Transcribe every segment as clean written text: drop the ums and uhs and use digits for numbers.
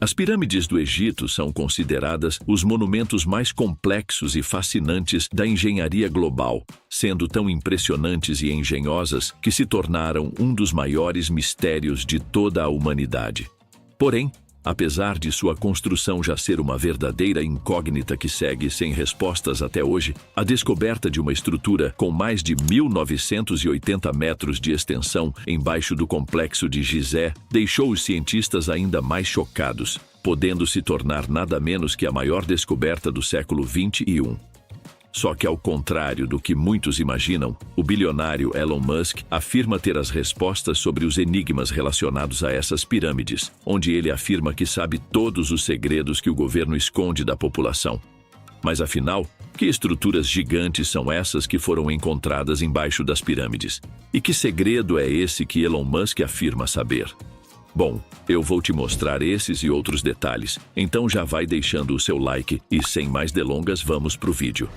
As pirâmides do Egito são consideradas os monumentos mais complexos e fascinantes da engenharia global, sendo tão impressionantes e engenhosas que se tornaram um dos maiores mistérios de toda a humanidade. Porém, apesar de sua construção já ser uma verdadeira incógnita que segue sem respostas até hoje, a descoberta de uma estrutura com mais de 1.980 metros de extensão embaixo do complexo de Gizé deixou os cientistas ainda mais chocados, podendo se tornar nada menos que a maior descoberta do século XXI. Só que, ao contrário do que muitos imaginam, o bilionário Elon Musk afirma ter as respostas sobre os enigmas relacionados a essas pirâmides, onde ele afirma que sabe todos os segredos que o governo esconde da população. Mas afinal, que estruturas gigantes são essas que foram encontradas embaixo das pirâmides? E que segredo é esse que Elon Musk afirma saber? Bom, eu vou te mostrar esses e outros detalhes, então já vai deixando o seu like e, sem mais delongas, vamos pro vídeo.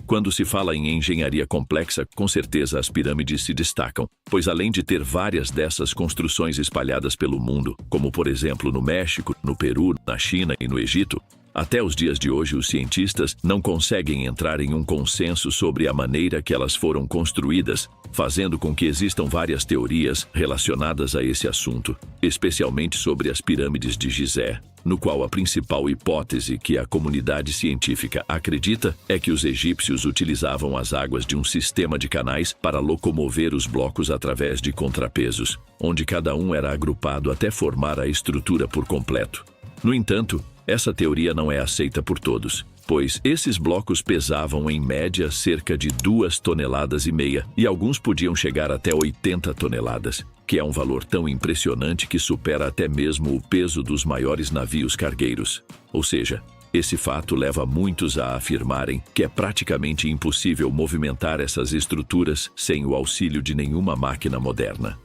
Quando se fala em engenharia complexa, com certeza as pirâmides se destacam, pois além de ter várias dessas construções espalhadas pelo mundo, como por exemplo no México, no Peru, na China e no Egito, até os dias de hoje os cientistas não conseguem entrar em um consenso sobre a maneira que elas foram construídas, fazendo com que existam várias teorias relacionadas a esse assunto, especialmente sobre as pirâmides de Gizé, no qual a principal hipótese que a comunidade científica acredita é que os egípcios utilizavam as águas de um sistema de canais para locomover os blocos através de contrapesos, onde cada um era agrupado até formar a estrutura por completo. No entanto, essa teoria não é aceita por todos, pois esses blocos pesavam em média cerca de 2,5 toneladas e alguns podiam chegar até 80 toneladas, que é um valor tão impressionante que supera até mesmo o peso dos maiores navios cargueiros. Ou seja, esse fato leva muitos a afirmarem que é praticamente impossível movimentar essas estruturas sem o auxílio de nenhuma máquina moderna.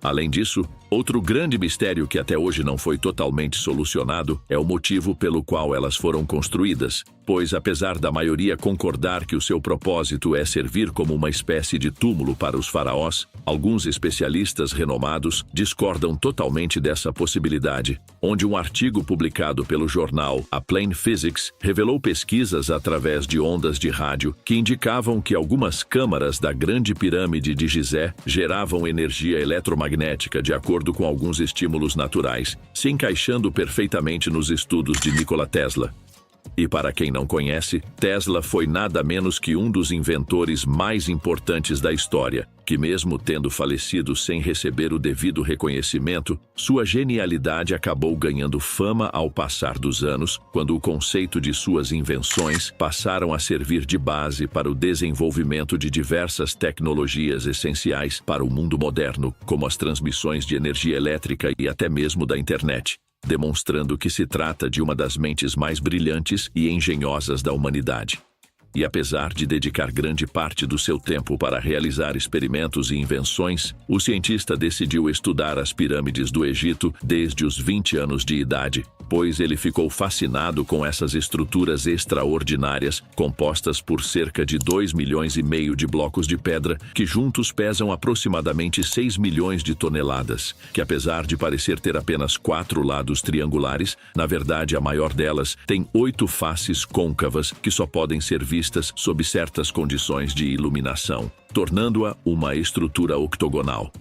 Além disso, outro grande mistério que até hoje não foi totalmente solucionado é o motivo pelo qual elas foram construídas, pois apesar da maioria concordar que o seu propósito é servir como uma espécie de túmulo para os faraós, alguns especialistas renomados discordam totalmente dessa possibilidade, onde um artigo publicado pelo jornal A Plain Physics revelou pesquisas através de ondas de rádio que indicavam que algumas câmaras da Grande Pirâmide de Gizé geravam energia eletromagnética de acordo com alguns estímulos naturais, se encaixando perfeitamente nos estudos de Nikola Tesla. E para quem não conhece, Tesla foi nada menos que um dos inventores mais importantes da história, que mesmo tendo falecido sem receber o devido reconhecimento, sua genialidade acabou ganhando fama ao passar dos anos, quando o conceito de suas invenções passaram a servir de base para o desenvolvimento de diversas tecnologias essenciais para o mundo moderno, como as transmissões de energia elétrica e até mesmo da internet, demonstrando que se trata de uma das mentes mais brilhantes e engenhosas da humanidade. E apesar de dedicar grande parte do seu tempo para realizar experimentos e invenções, o cientista decidiu estudar as pirâmides do Egito desde os 20 anos de idade, pois ele ficou fascinado com essas estruturas extraordinárias, compostas por cerca de 2,5 milhões de blocos de pedra, que juntos pesam aproximadamente 6 milhões de toneladas, que apesar de parecer ter apenas 4 lados triangulares, na verdade a maior delas tem 8 faces côncavas que só podem ser vistas sob certas condições de iluminação, tornando-a uma estrutura octogonal.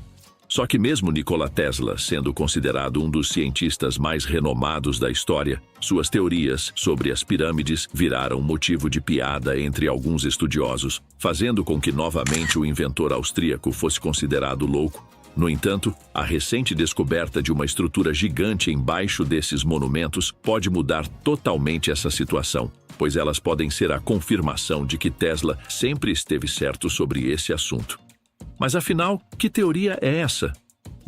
Só que mesmo Nikola Tesla, sendo considerado um dos cientistas mais renomados da história, suas teorias sobre as pirâmides viraram motivo de piada entre alguns estudiosos, fazendo com que novamente o inventor austríaco fosse considerado louco. No entanto, a recente descoberta de uma estrutura gigante embaixo desses monumentos pode mudar totalmente essa situação, pois elas podem ser a confirmação de que Tesla sempre esteve certo sobre esse assunto. Mas afinal, que teoria é essa?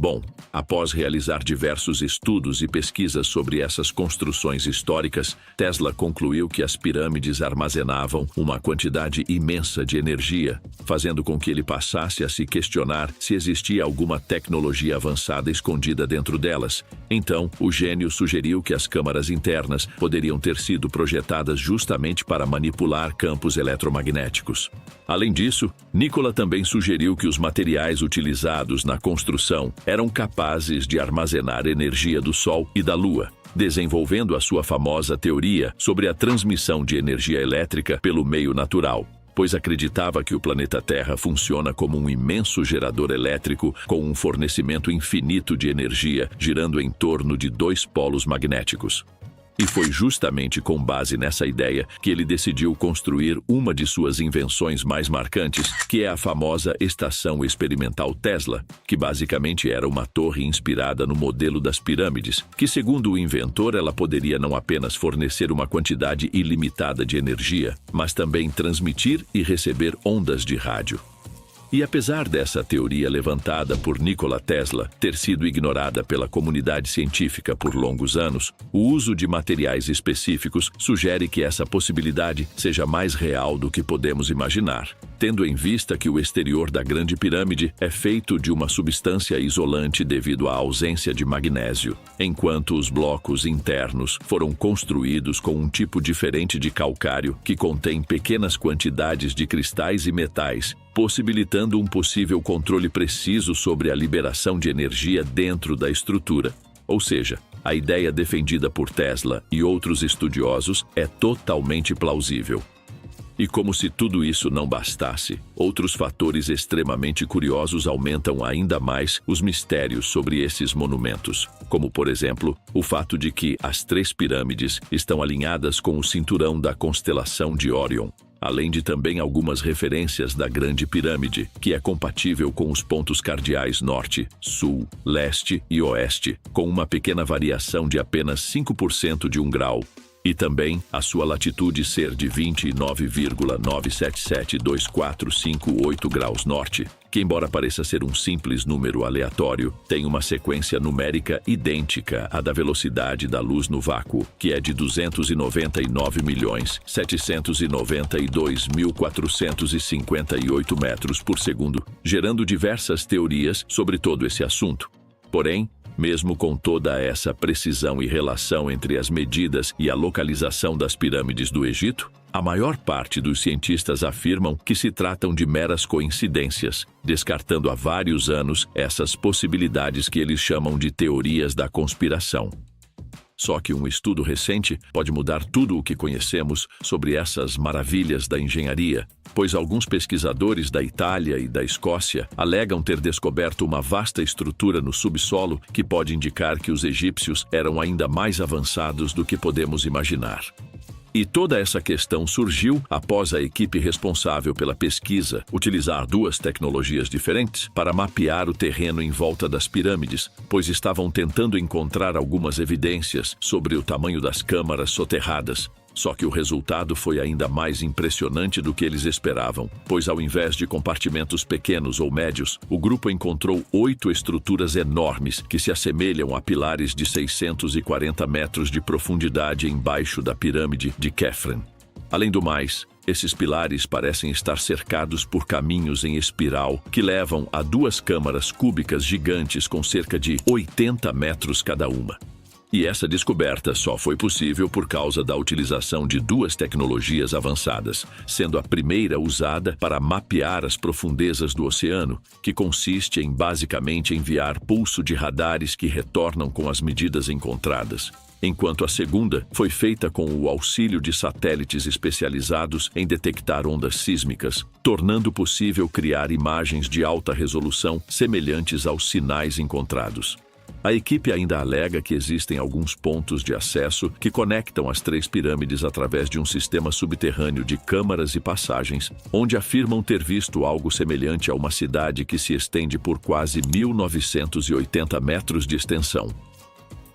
Bom, após realizar diversos estudos e pesquisas sobre essas construções históricas, Tesla concluiu que as pirâmides armazenavam uma quantidade imensa de energia, fazendo com que ele passasse a se questionar se existia alguma tecnologia avançada escondida dentro delas. Então, o gênio sugeriu que as câmaras internas poderiam ter sido projetadas justamente para manipular campos eletromagnéticos. Além disso, Nikola também sugeriu que os materiais utilizados na construção eram capazes de armazenar energia do Sol e da Lua, desenvolvendo a sua famosa teoria sobre a transmissão de energia elétrica pelo meio natural, pois acreditava que o planeta Terra funciona como um imenso gerador elétrico com um fornecimento infinito de energia girando em torno de dois polos magnéticos. E foi justamente com base nessa ideia que ele decidiu construir uma de suas invenções mais marcantes, que é a famosa Estação Experimental Tesla, que basicamente era uma torre inspirada no modelo das pirâmides, que segundo o inventor ela poderia não apenas fornecer uma quantidade ilimitada de energia, mas também transmitir e receber ondas de rádio. E apesar dessa teoria levantada por Nikola Tesla ter sido ignorada pela comunidade científica por longos anos, o uso de materiais específicos sugere que essa possibilidade seja mais real do que podemos imaginar, tendo em vista que o exterior da Grande Pirâmide é feito de uma substância isolante devido à ausência de magnésio, enquanto os blocos internos foram construídos com um tipo diferente de calcário que contém pequenas quantidades de cristais e metais, possibilitando um possível controle preciso sobre a liberação de energia dentro da estrutura. Ou seja, a ideia defendida por Tesla e outros estudiosos é totalmente plausível. E como se tudo isso não bastasse, outros fatores extremamente curiosos aumentam ainda mais os mistérios sobre esses monumentos, como, por exemplo, o fato de que as três pirâmides estão alinhadas com o cinturão da constelação de Órion, além de também algumas referências da Grande Pirâmide, que é compatível com os pontos cardeais norte, sul, leste e oeste, com uma pequena variação de apenas 5% de 1 grau, e também a sua latitude ser de 29,9772458 graus norte, que embora pareça ser um simples número aleatório, tem uma sequência numérica idêntica à da velocidade da luz no vácuo, que é de 299.792.458 metros por segundo, gerando diversas teorias sobre todo esse assunto. Porém, mesmo com toda essa precisão e relação entre as medidas e a localização das pirâmides do Egito, a maior parte dos cientistas afirmam que se tratam de meras coincidências, descartando há vários anos essas possibilidades que eles chamam de teorias da conspiração. Só que um estudo recente pode mudar tudo o que conhecemos sobre essas maravilhas da engenharia, pois alguns pesquisadores da Itália e da Escócia alegam ter descoberto uma vasta estrutura no subsolo que pode indicar que os egípcios eram ainda mais avançados do que podemos imaginar. E toda essa questão surgiu após a equipe responsável pela pesquisa utilizar duas tecnologias diferentes para mapear o terreno em volta das pirâmides, pois estavam tentando encontrar algumas evidências sobre o tamanho das câmaras soterradas. Só que o resultado foi ainda mais impressionante do que eles esperavam, pois ao invés de compartimentos pequenos ou médios, o grupo encontrou 8 estruturas enormes que se assemelham a pilares de 640 metros de profundidade embaixo da pirâmide de Khafre. Além do mais, esses pilares parecem estar cercados por caminhos em espiral que levam a 2 câmaras cúbicas gigantes com cerca de 80 metros cada uma. E essa descoberta só foi possível por causa da utilização de 2 tecnologias avançadas, sendo a primeira usada para mapear as profundezas do oceano, que consiste em basicamente enviar pulso de radares que retornam com as medidas encontradas, enquanto a segunda foi feita com o auxílio de satélites especializados em detectar ondas sísmicas, tornando possível criar imagens de alta resolução semelhantes aos sinais encontrados. A equipe ainda alega que existem alguns pontos de acesso que conectam as 3 pirâmides através de um sistema subterrâneo de câmaras e passagens, onde afirmam ter visto algo semelhante a uma cidade que se estende por quase 1.980 metros de extensão.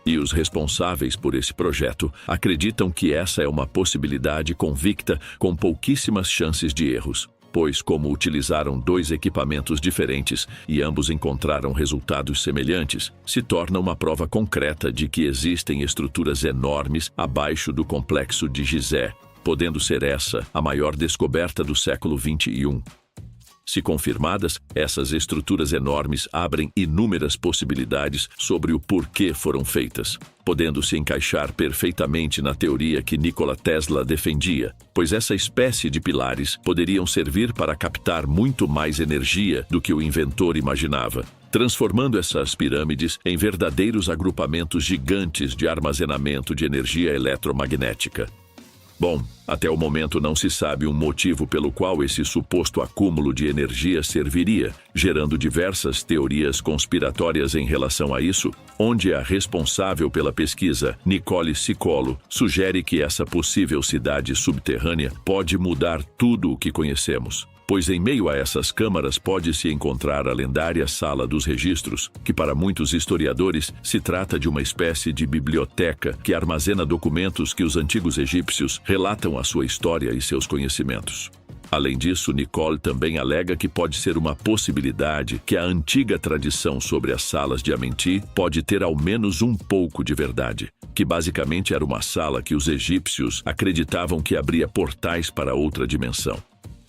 E os responsáveis por esse projeto acreditam que essa é uma possibilidade convicta com pouquíssimas chances de erros, pois como utilizaram 2 equipamentos diferentes e ambos encontraram resultados semelhantes, se torna uma prova concreta de que existem estruturas enormes abaixo do complexo de Gizé, podendo ser essa a maior descoberta do século XXI. Se confirmadas, essas estruturas enormes abrem inúmeras possibilidades sobre o porquê foram feitas, podendo se encaixar perfeitamente na teoria que Nikola Tesla defendia, pois essa espécie de pilares poderiam servir para captar muito mais energia do que o inventor imaginava, transformando essas pirâmides em verdadeiros agrupamentos gigantes de armazenamento de energia eletromagnética. Bom, até o momento não se sabe um motivo pelo qual esse suposto acúmulo de energia serviria, gerando diversas teorias conspiratórias em relação a isso, onde a responsável pela pesquisa, Nicole Sicolo, sugere que essa possível cidade subterrânea pode mudar tudo o que conhecemos. Pois em meio a essas câmaras pode-se encontrar a lendária Sala dos Registros, que para muitos historiadores se trata de uma espécie de biblioteca que armazena documentos que os antigos egípcios relatam a sua história e seus conhecimentos. Além disso, Nicole também alega que pode ser uma possibilidade que a antiga tradição sobre as salas de Amenti pode ter ao menos um pouco de verdade, que basicamente era uma sala que os egípcios acreditavam que abria portais para outra dimensão.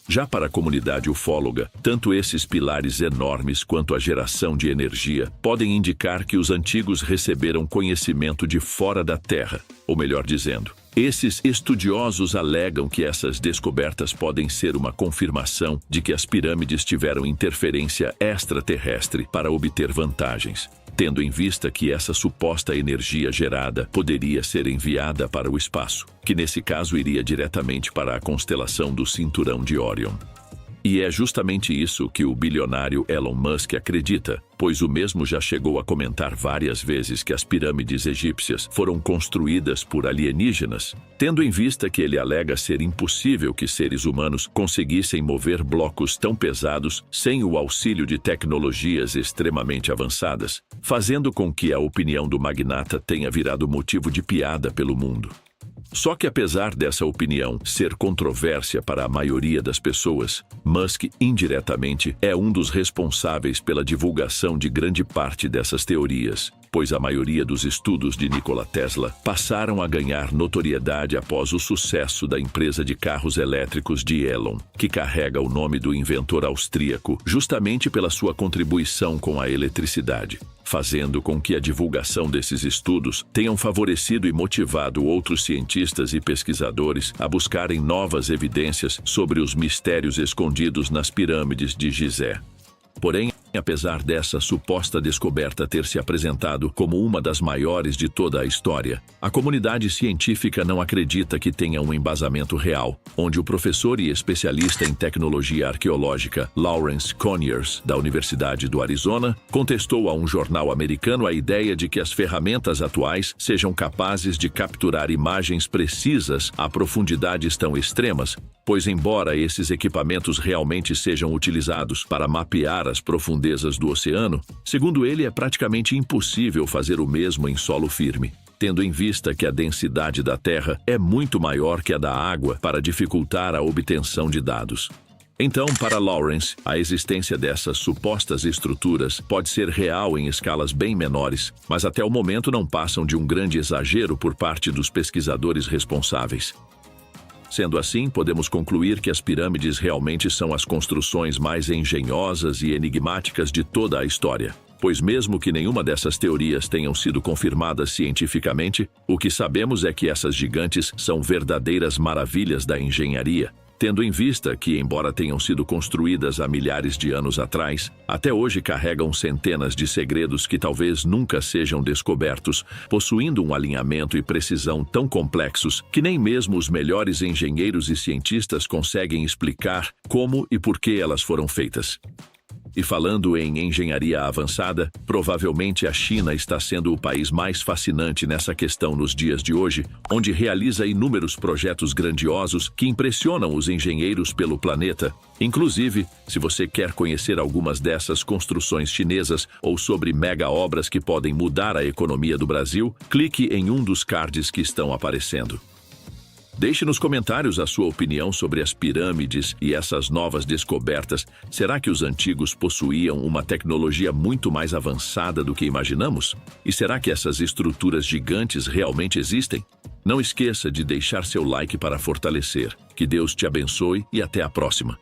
Já para a comunidade ufóloga, tanto esses pilares enormes quanto a geração de energia podem indicar que os antigos receberam conhecimento de fora da Terra, ou melhor dizendo, esses estudiosos alegam que essas descobertas podem ser uma confirmação de que as pirâmides tiveram interferência extraterrestre para obter vantagens, tendo em vista que essa suposta energia gerada poderia ser enviada para o espaço, que nesse caso iria diretamente para a constelação do Cinturão de Órion. E é justamente isso que o bilionário Elon Musk acredita, pois o mesmo já chegou a comentar várias vezes que as pirâmides egípcias foram construídas por alienígenas, tendo em vista que ele alega ser impossível que seres humanos conseguissem mover blocos tão pesados sem o auxílio de tecnologias extremamente avançadas, fazendo com que a opinião do magnata tenha virado motivo de piada pelo mundo. Só que apesar dessa opinião ser controvérsia para a maioria das pessoas, Musk, indiretamente, é um dos responsáveis pela divulgação de grande parte dessas teorias, pois a maioria dos estudos de Nikola Tesla passaram a ganhar notoriedade após o sucesso da empresa de carros elétricos de Elon, que carrega o nome do inventor austríaco justamente pela sua contribuição com a eletricidade, fazendo com que a divulgação desses estudos tenham favorecido e motivado outros cientistas e pesquisadores a buscarem novas evidências sobre os mistérios escondidos nas pirâmides de Gizé. Porém, apesar dessa suposta descoberta ter se apresentado como uma das maiores de toda a história, a comunidade científica não acredita que tenha um embasamento real, onde o professor e especialista em tecnologia arqueológica Lawrence Conyers, da Universidade do Arizona, contestou a um jornal americano a ideia de que as ferramentas atuais sejam capazes de capturar imagens precisas a profundidades tão extremas, pois embora esses equipamentos realmente sejam utilizados para mapear as profundezas do oceano, segundo ele é praticamente impossível fazer o mesmo em solo firme, tendo em vista que a densidade da Terra é muito maior que a da água para dificultar a obtenção de dados. Então, para Lawrence, a existência dessas supostas estruturas pode ser real em escalas bem menores, mas até o momento não passam de um grande exagero por parte dos pesquisadores responsáveis. Sendo assim, podemos concluir que as pirâmides realmente são as construções mais engenhosas e enigmáticas de toda a história, pois mesmo que nenhuma dessas teorias tenham sido confirmadas cientificamente, o que sabemos é que essas gigantes são verdadeiras maravilhas da engenharia, tendo em vista que, embora tenham sido construídas há milhares de anos atrás, até hoje carregam centenas de segredos que talvez nunca sejam descobertos, possuindo um alinhamento e precisão tão complexos que nem mesmo os melhores engenheiros e cientistas conseguem explicar como e por que elas foram feitas. E falando em engenharia avançada, provavelmente a China está sendo o país mais fascinante nessa questão nos dias de hoje, onde realiza inúmeros projetos grandiosos que impressionam os engenheiros pelo planeta. Inclusive, se você quer conhecer algumas dessas construções chinesas ou sobre mega obras que podem mudar a economia do Brasil, clique em um dos cards que estão aparecendo. Deixe nos comentários a sua opinião sobre as pirâmides e essas novas descobertas. Será que os antigos possuíam uma tecnologia muito mais avançada do que imaginamos? E será que essas estruturas gigantes realmente existem? Não esqueça de deixar seu like para fortalecer. Que Deus te abençoe e até a próxima.